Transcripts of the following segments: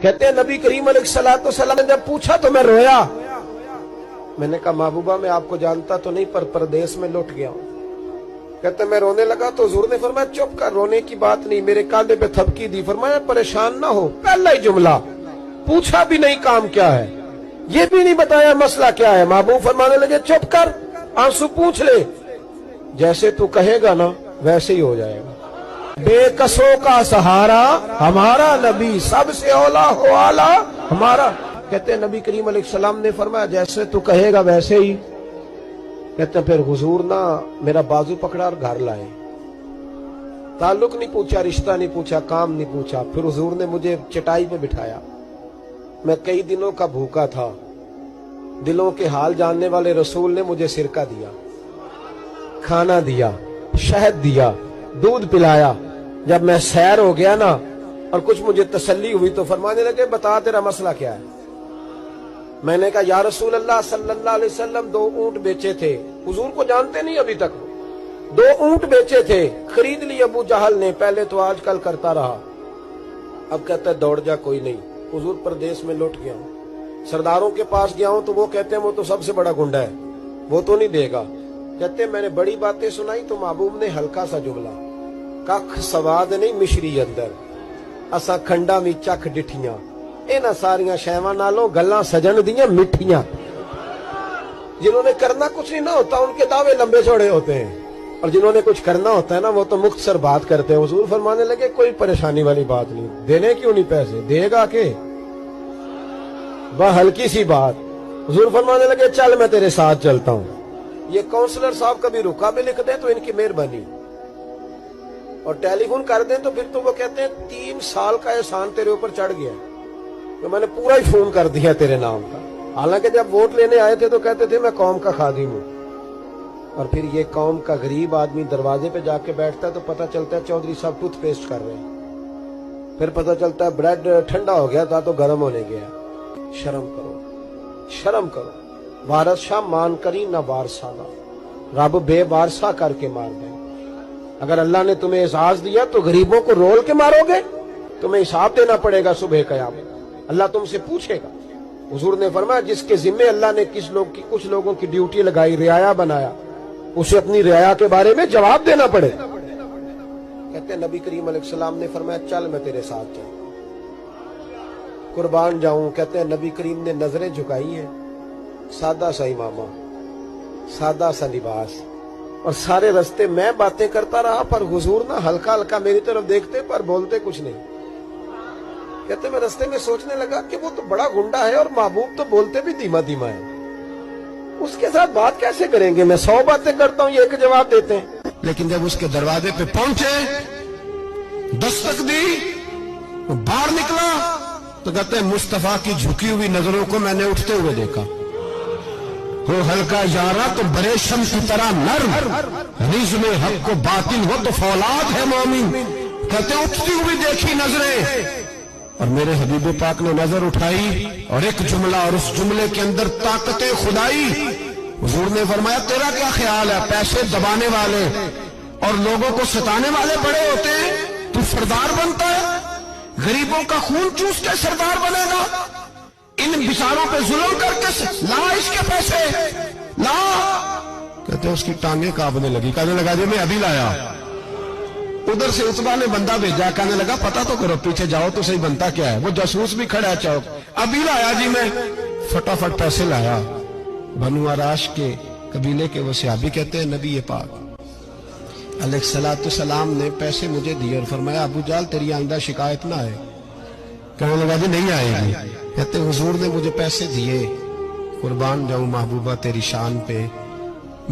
कहते हैं नबी करीम अलैहिस्सलाम ने जब पूछा तो मैं रोया। मैंने कहा महबूबा मैं आपको जानता तो नहीं पर परदेश में लौट गया हूं। कहते मैं रोने लगा तो हुजूर ने फरमाया चुप कर, रोने की बात नहीं। मेरे कांधे पे थपकी दी, फरमाया परेशान ना हो। पहला ही जुमला, पूछा भी नहीं काम क्या है, ये भी नहीं बताया मसला क्या है। महबूब फरमाने लगे चुप कर, आंसू पूछ ले, जैसे तू कहेगा ना वैसे ही हो जाएगा। बेकसों का सहारा हमारा नबी, सबसे औला हो आला हमारा। कहते हैं नबी करीम अलैहिस्सलाम ने फरमाया जैसे तू कहेगा वैसे ही। कहते हैं फिर हुजूर ना मेरा बाजू पकड़ा और घर लाए। ताल्लुक नहीं पूछा, रिश्ता नहीं पूछा, काम नहीं पूछा। फिर हुजूर ने मुझे चटाई पे बिठाया। मैं कई दिनों का भूखा था। दिलों के हाल जानने वाले रसूल ने मुझे सिरका दिया, खाना दिया, शहद दिया, दूध पिलाया। जब मैं सैर हो गया ना और कुछ मुझे तसल्ली हुई तो फरमाने लगे बता तेरा मसला क्या है। मैंने कहा या रसूल अल्लाह सल्लल्लाहु अलैहि वसल्लम 2 ऊंट बेचे थे। हुजूर को जानते नहीं अभी तक। 2 ऊंट बेचे थे, खरीद ली अबू जहल ने। पहले तो आजकल करता रहा, अब कहता है दौड़ जा, कोई नहीं। हुजूर प्रदेश में लौट गया हूं, सरदारों के पास गया हूं तो वो कहते हैं वो तो सबसे बड़ा गुंडा है, वो तो नहीं देगा। कहते हैं मैंने बड़ी बातें सुनाई तो महबूब ने हल्का सा जुमला, कख सवाद नहीं मिश्री अंदर, असा खंडा मी चख डिठियां, इन्हां सारियां शैवां नालों गल्लां सजन दियां मिठियां। जिन्होंने करना कुछ नहीं ना होता उनके दावे लंबे चौड़े होते हैं, और जिन्होंने कुछ करना होता है ना वो तो मुख्तसर बात करते हैं। हुजूर फरमाने लगे कोई परेशानी वाली बात नहीं, देने क्यों नहीं पैसे, देगा के, वह हल्की सी बात। हुजूर फरमाने लगे चल मैं तेरे साथ चलता हूं। ये काउंसलर साहब कभी रुका भी लिख दें तो इनकी मेहरबानी, और टेलीफोन कर दें तो फिर तो वो कहते हैं 3 साल का एहसान तेरे ऊपर चढ़ गया, तो मैंने पूरा ही फोन कर दिया तेरे नाम का। हालांकि जब वोट लेने आए थे तो कहते थे मैं कौम का खादिम हूं, और फिर ये कौम का गरीब आदमी दरवाजे पे जाके बैठता है तो पता चलता है चौधरी साहब टूथपेस्ट कर रहे हैं, फिर पता चलता है ब्रेड ठंडा हो गया था तो गर्म होने गया। शर्म करो, शर्म करो। वारस शाह मान करी ना वारसाना, रब बेवारसा करके मार दे। अगर अल्लाह ने तुम्हें एजाज दिया तो गरीबों को रोल के मारोगे, तुम्हें हिसाब देना पड़ेगा सुबह क़यामत, अल्लाह तुमसे पूछेगा। हुजूर ने फरमाया जिसके जिम्मे अल्लाह ने कुछ लोगों की ड्यूटी लगाई, रियाया बनाया, उसे अपनी रियाया के बारे में जवाब देना पड़े। कहते हैं नबी करीम अलैहिस्सलाम ने फरमाया चल मैं तेरे साथ चल, कुर्बान जाऊं। कहते हैं नबी करीम ने नजरें झुकाई हैं, सादा सा इमामा, सादा सा लिबास, और सारे रास्ते मैं बातें करता रहा पर हुजूर ना हल्का हल्का मेरी तरफ देखते पर बोलते कुछ नहीं। कहते मैं रास्ते में सोचने लगा कि वो तो बड़ा गुंडा है और महबूब तो बोलते भी धीमा धीमा है, उसके साथ बात कैसे करेंगे। मैं 100 बातें करता हूं, ये एक जवाब देते हैं। लेकिन जब उसके दरवाजे पे पहुंचे, दस्तक दी, वो बाहर निकला तो कहते हैं मुस्तफा की झुकी हुई नजरों को मैंने उठते हुए देखा। हो हल्का यारा तो बड़े शम्स की तरह नर्म, रिज़्म हक को बातिल हो तो फौलाद है मोमिन। कहते उठती हुई देखी नजरें, और मेरे हबीब पाक ने नजर उठाई और एक जुमला, और उस जुमले के अंदर ताकत खुदाई। हुजूर ने फरमाया तेरा क्या ख्याल है, पैसे दबाने वाले और लोगों को सताने वाले बड़े होते हैं, तू सरदार बनता है, गरीबों का खून चूस के सरदार बनेगा, इन बिचारों पे जुल्म करके ला इसके पैसे ला। कहते उसकी टांगे कांपने लगी, कहने लगा जी मैं अभी लाया। उधर से उतबा ने बंदा भेजा, कहने लगा पता तो करो, पीछे जाओ तो सही बनता क्या है। वो जासूस भी खड़ा है चौक, अभी लाया जी मैं, फटाफट पैसे लाया। बनु आराश के कबीले के वो सहाबी कहते हैं नबी पाक अलैहिस्सलाम ने पैसे मुझे दिए और फरमाया अबू जाल तेरी आइंदा शिकायत ना आए। कहने लगा जी नहीं आएगी। कहते हुजूर ने मुझे पैसे दिए, कुर्बान जाऊं महबूबा तेरी शान पे,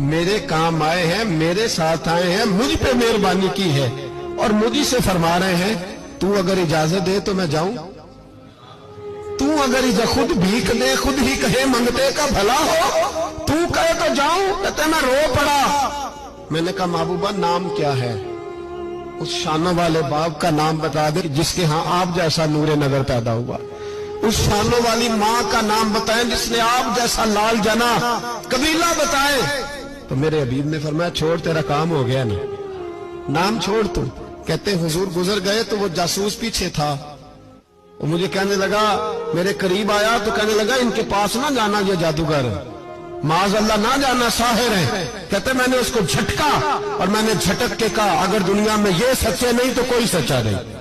मेरे काम आए हैं, मेरे साथ आए हैं, मुझ पे मेहरबानी की है, और मुझी से फरमा रहे हैं तू अगर इजाजत दे तो मैं जाऊं, तू अगर खुद भीख दे, खुद ही कहे मंगते का भला हो, तू कहे तो जाऊं। कहते मैं रो पड़ा। मैंने कहा महबूबा नाम क्या है, उस शानों वाले बाप का नाम बता दे जिसके यहाँ आप जैसा नूरे नजर पैदा हुआ, उस शानों वाली माँ का नाम बताएं जिसने आप जैसा लाल जना, कबीला बताएं। तो मेरे हबीब ने फरमाया छोड़ तेरा काम हो गया ना, नाम छोड़ तू। कहते हुजूर गुजर गए तो वो जासूस पीछे था, وہ مجھے کہنے لگا، میرے قریب آیا تو کہنے لگا ان کے پاس نہ جانا، یہ جادوگر معاذ اللہ نہ جانا، ساحر ہے۔ کہتے میں نے اس کو جھٹکا اور میں نے جھٹک کے کہا اگر دنیا میں یہ سچے نہیں تو کوئی سچا نہیں،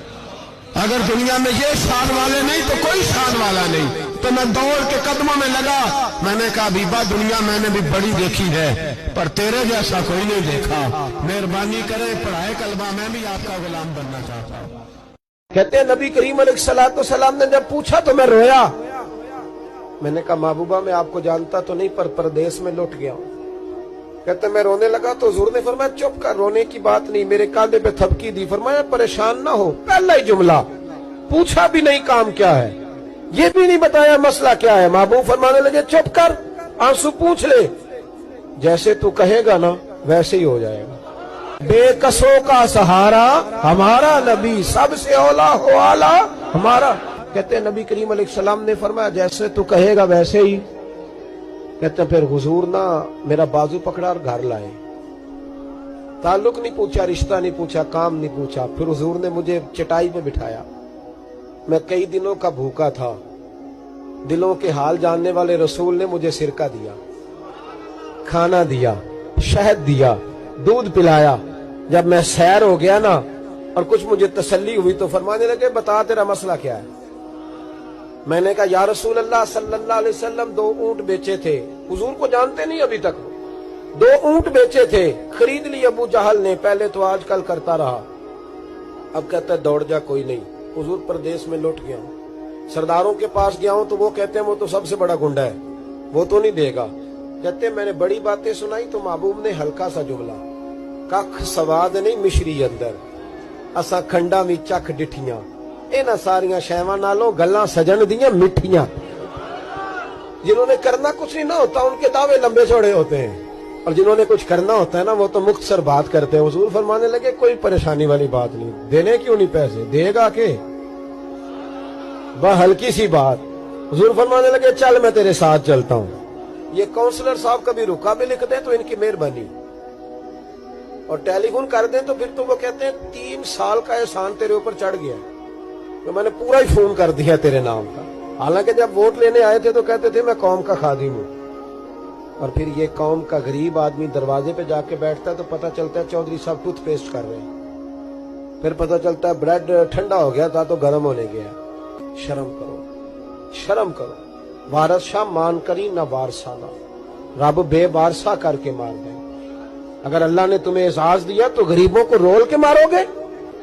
اگر دنیا میں یہ شان والے نہیں تو کوئی شان والا نہیں۔ تو میں دوڑ کے قدموں میں لگا، میں نے کہا بیبا دنیا میں نے بھی بڑی دیکھی ہے پر تیرے جیسا کوئی نہیں دیکھا، مہربانی کریں پڑھائے کلمہ، میں بھی آپ کا غلام بننا چاہتا ہوں۔ کہتے ہیں نبی کریم علیہ السلام نے جب پوچھا تو میں رویا۔ میں نے کہا محبوبہ میں آپ کو جانتا تو نہیں پر پردیس میں لٹ گیا ہوں۔ کہتے میں رونے لگا تو حضور نے فرمایا چپ کر، رونے کی بات نہیں، میرے کاندھے پہ تھپکی دی، فرمایا پریشان نہ ہو، پہلا ہی جملہ پوچھا بھی نہیں کام کیا ہے، یہ بھی نہیں بتایا مسئلہ کیا ہے، محبوب فرمانے لگے چپ کر، آنسو پوچھ لے، جیسے تو کہے گا نا ویسے ہی ہو جائے گا۔ بے کسوں کا سہارا ہمارا نبی، سب سے اولا ہو آلہ ہمارا۔ کہتے ہیں نبی کریم علیہ السلام نے فرمایا جیسے تو کہے گا ویسے ہی۔ کہتے ہیں پھر حضور نا میرا بازو پکڑا اور گھر لائے، تعلق نہیں پوچھا، رشتہ نہیں پوچھا، کام نہیں پوچھا۔ پھر حضور نے مجھے چٹائی پہ بٹھایا، میں کئی دنوں کا بھوکا تھا، دلوں کے حال جاننے والے رسول نے مجھے سرکہ دیا، کھانا دیا، شہد دیا، دودھ پلایا۔ جب میں سیر ہو گیا نا اور کچھ مجھے تسلی ہوئی تو فرمانے لگے بتا تیرا مسئلہ کیا ہے۔ میں نے کہا یا رسول اللہ صلی اللہ علیہ وسلم 2 اونٹ بیچے تھے، حضور کو جانتے نہیں ابھی تک، 2 اونٹ بیچے تھے، خرید لی ابو جہل نے، پہلے تو آج کل کرتا رہا، اب کہتا ہے دوڑ جا کوئی نہیں، حضور پردیس میں لٹ گیا ہوں، سرداروں کے پاس گیا ہوں تو وہ کہتے ہیں وہ تو سب سے بڑا گنڈا ہے، وہ تو نہیں دے گا۔ کہتے ہیں میں نے بڑی باتیں سنائی تو محبوب نے ہلکا سا جملہ، ککھ سواد نہیں مشری اندر، اساں کھنڈا وی چکھ ڈٹھیاں، اینا ساریاں شیواں نالوں گلاں سجن دیاں مٹھیاں۔ جنہوں نے کرنا کچھ نہیں نہ ہوتا ان کے دعوے لمبے چوڑے ہوتے ہیں، اور جنہوں نے کچھ کرنا ہوتا ہے نا وہ تو مختصر بات کرتے ہیں۔ حضور فرمانے لگے کوئی پریشانی والی بات نہیں، دینے کیوں نہیں پیسے، دے گا کہ بس ہلکی سی بات۔ حضور فرمانے لگے چل میں تیرے ساتھ چلتا ہوں۔ یہ کونسلر صاحب کبھی رکا بھی لکھ دیں تو ان کی مہربانی، اور ٹیلی فون کر دیں تو پھر تو وہ کہتے ہیں 3 سال کا احسان تیرے اوپر چڑھ گیا، تو میں نے پورا ہی فون کر دیا تیرے نام کا۔ حالانکہ جب ووٹ لینے آئے تھے تو کہتے تھے میں قوم کا خادم ہوں، اور پھر یہ قوم کا غریب آدمی دروازے پہ جا کے بیٹھتا ہے تو پتہ چلتا ہے چودھری صاحب ٹوتھ پیسٹ کر رہے ہیں، پھر پتہ چلتا ہے بریڈ ٹھنڈا ہو گیا تھا تو گرم ہونے گیا۔ شرم کرو، شرم کرو، وارث شاہ مان کری نہ وارثانہ، رب بے وارثہ کر کے مار دیں۔ اگر اللہ نے تمہیں اعزاز دیا تو غریبوں کو رول کے مارو گے،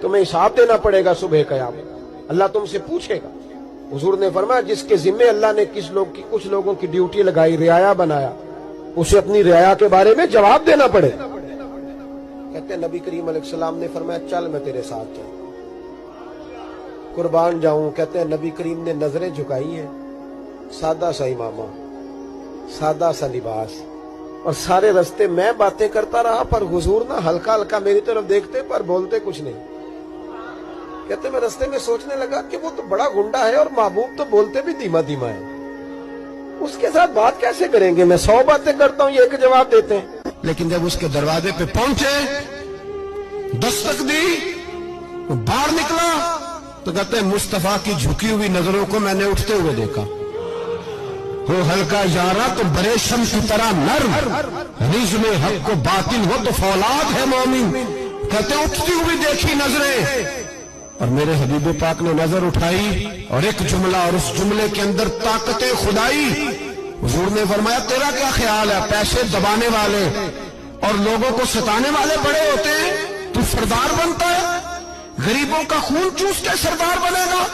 تمہیں حساب دینا پڑے گا صبح قیامت، اللہ تم سے پوچھے گا۔ حضور نے فرمایا جس کے ذمے اللہ نے کچھ لوگوں کی ڈیوٹی لگائی، رعایا بنایا، اسے اپنی رعایا کے بارے میں جواب دینا پڑے۔ کہتے ہیں نبی کریم علیہ السلام نے فرمایا چل میں تیرے ساتھ چل، قربان جاؤں۔ کہتے ہیں نبی کریم نے نظریں جھکائی ہیں، سادہ سا امامہ، سادہ سا لباس، اور سارے رستے میں باتیں کرتا رہا پر حضور نہ ہلکا ہلکا میری طرف دیکھتے پر بولتے کچھ نہیں۔ کہتے میں رستے میں سوچنے لگا کہ وہ تو بڑا گنڈا ہے اور محبوب تو بولتے بھی دھیما دھیما ہے، اس کے ساتھ بات کیسے کریں گے؟ میں 100 باتیں کرتا ہوں، یہ ایک جواب دیتے ہیں۔ لیکن جب اس کے دروازے پہ پہنچے، دستک دی، وہ باہر نکلا تو کہتے ہیں مصطفیٰ کی جھکی ہوئی نظروں کو میں نے اٹھتے ہوئے دیکھا، ہو ہلکا یارا تو بریشم کی طرح نرم، رزم حق کو باطن ہو تو فولاد ہے مومن۔ کہتے ہیں اٹھتی ہوئی دیکھی نظریں، اور میرے حبیب پاک نے نظر اٹھائی اور ایک جملہ، اور اس جملے کے اندر طاقت خدائی۔ حضور نے فرمایا تیرا کیا خیال ہے؟ پیسے دبانے والے اور لوگوں کو ستانے والے بڑے ہوتے ہیں، تو سردار بنتا ہے؟ غریبوں کا خون چوس کے سردار بنے گا؟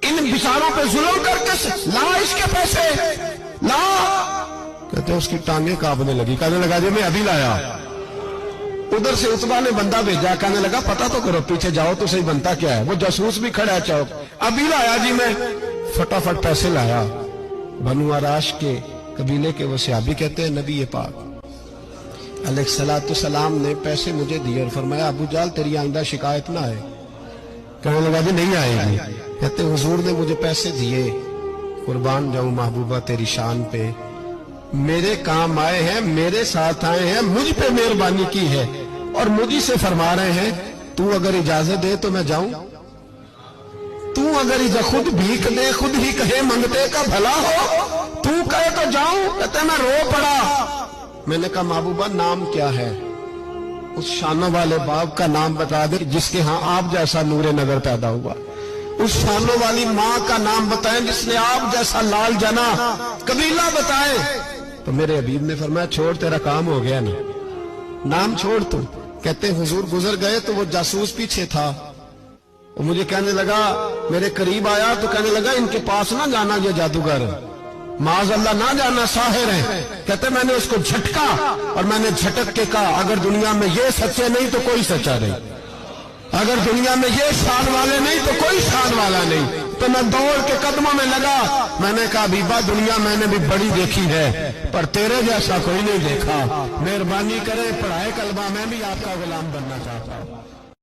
ان بیچاروں پہ ظلم کر کے لا اس کے پیسے لا۔ کہتے ہیں اس کی ٹانگیں کانپنے لگی، کہنے لگا جی میں ابھی لایا۔ ادھر سے عتبہ نے بندہ بھیجا، کہنے لگا پتہ تو کرو، پیچھے جاؤ تو صحیح بنتا کیا ہے۔ وہ جاسوس بھی کھڑا ہے چوک، ابھی لایا جی میں، فٹافٹ پیسے لایا۔ بنو آراش کے قبیلے کے وہ صحابی کہتے ہیں نبی پاک علیہ السلام نے پیسے مجھے دیے اور فرمایا ابو جال تیری آئندہ شکایت نہ آئے۔ کہنے لگا جی نہیں آئے گی۔ کہتے حضور نے مجھے پیسے دیے، قربان جاؤں محبوبہ تیری شان پہ، میرے کام آئے ہیں، میرے ساتھ آئے ہیں، مجھ پہ مہربانی کی ہے، اور مجھے سے فرما رہے ہیں تو اگر اجازت دے تو میں جاؤں۔ तू अगर इसे खुद भीख दे, खुद ही कहे मंगते का भला हो, तू कहे तो जाऊं। कहते मैं रो पड़ा। मैंने कहा महबूबा नाम क्या है? उस शानों वाले बाप का नाम बता दे जिसके यहाँ आप जैसा नूरे नजर पैदा हुआ। उस शानों वाली माँ का नाम बताएं जिसने आप जैसा लाल जना। कबीला बताएं। तो मेरे हबीब ने फरमाया छोड़, तेरा काम हो गया ना, नाम छोड़ तू। कहते हुजूर गुजर गए तो वो जासूस पीछे था, वो मुझे कहने लगा, मेरे करीब आया तो कहने लगा इनके पास ना जाना, ये जादूगर, माज अल्लाह ना जाना, साहिर है। कहते मैंने उसको झटका और मैंने झटक के कहा अगर दुनिया में ये सच्चे नहीं तो कोई सच्चा नहीं, अगर दुनिया में ये शान वाले नहीं तो कोई शान वाला नहीं। तो मैं दौड़ के कदमों में लगा। मैंने कहा बीबा दुनिया मैंने भी बड़ी देखी है पर तेरे जैसा कोई नहीं देखा, मेहरबानी करे पढ़ाए कलमा, मैं भी आपका गुलाम बनना चाहता हूं।